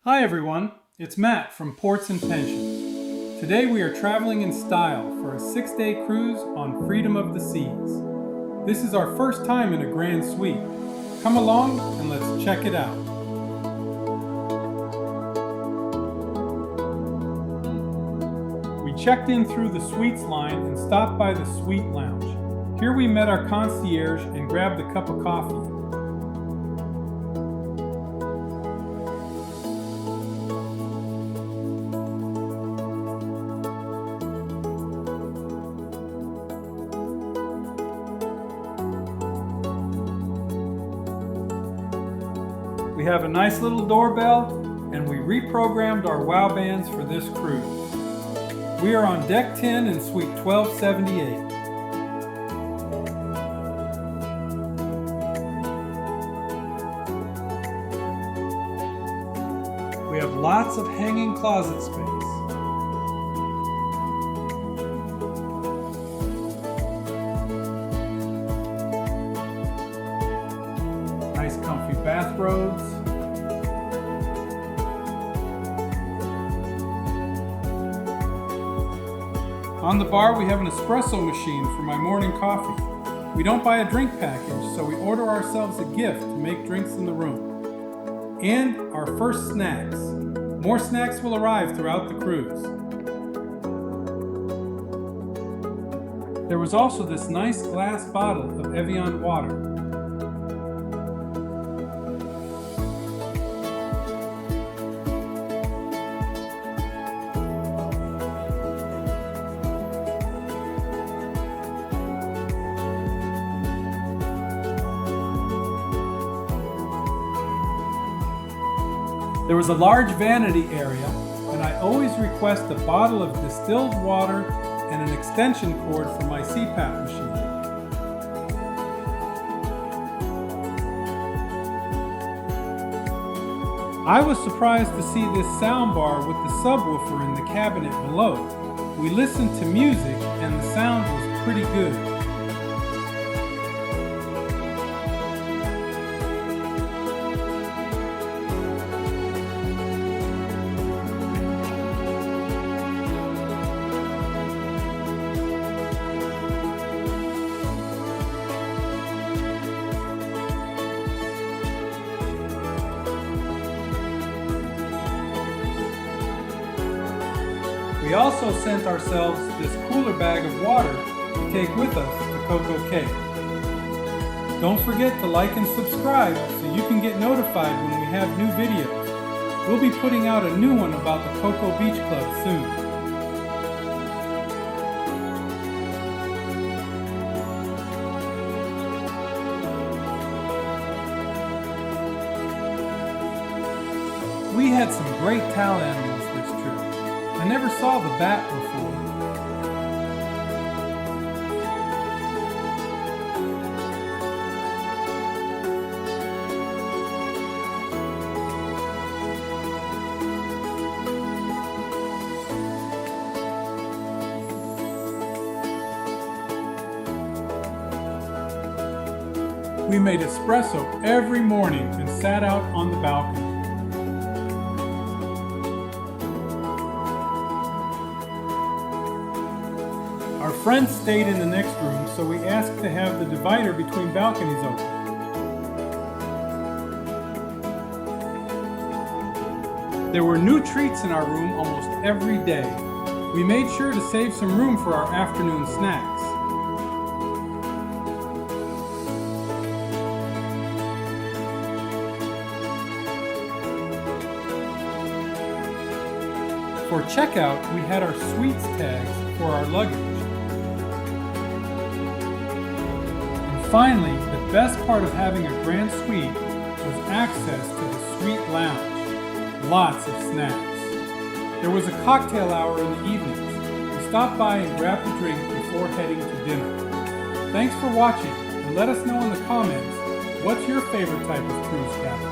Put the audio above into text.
Hi everyone, it's Matt from Ports and Pensions. Today we are traveling in style for a 6-day cruise on Freedom of the Seas. This is our first time in a grand suite. Come along and let's check it out. We checked in through the suites line and stopped by the suite lounge. Here we met our concierge and grabbed a cup of coffee. We have a nice little doorbell, and we reprogrammed our WOW bands for this cruise. We are on Deck 10 in Suite 1278. We have lots of hanging closet space. Nice comfy bathrobes. On the bar we have an espresso machine for my morning coffee. We don't buy a drink package, so we order ourselves a gift to make drinks in the room. And our first snacks. More snacks will arrive throughout the cruise. There was also this nice glass bottle of Evian water. There was a large vanity area, and I always request a bottle of distilled water and an extension cord for my CPAP machine. I was surprised to see this soundbar with the subwoofer in the cabinet below. We listened to music and the sound was pretty good. We also sent ourselves this cooler bag of water to take with us to Coco Cay. Don't forget to like and subscribe so you can get notified when we have new videos. We'll be putting out a new one about the Coco Beach Club soon. We had some great towel animals this trip. I never saw the bat before. We made espresso every morning and sat out on the balcony. Our friends stayed in the next room, so we asked to have the divider between balconies open. There were new treats in our room almost every day. We made sure to save some room for our afternoon snacks. For checkout, we had our suites tags for our luggage. Finally, the best part of having a grand suite was access to the suite lounge. Lots of snacks. There was a cocktail hour in the evenings. We stopped by and grabbed a drink before heading to dinner. Thanks for watching, and let us know in the comments what's your favorite type of cruise cabin.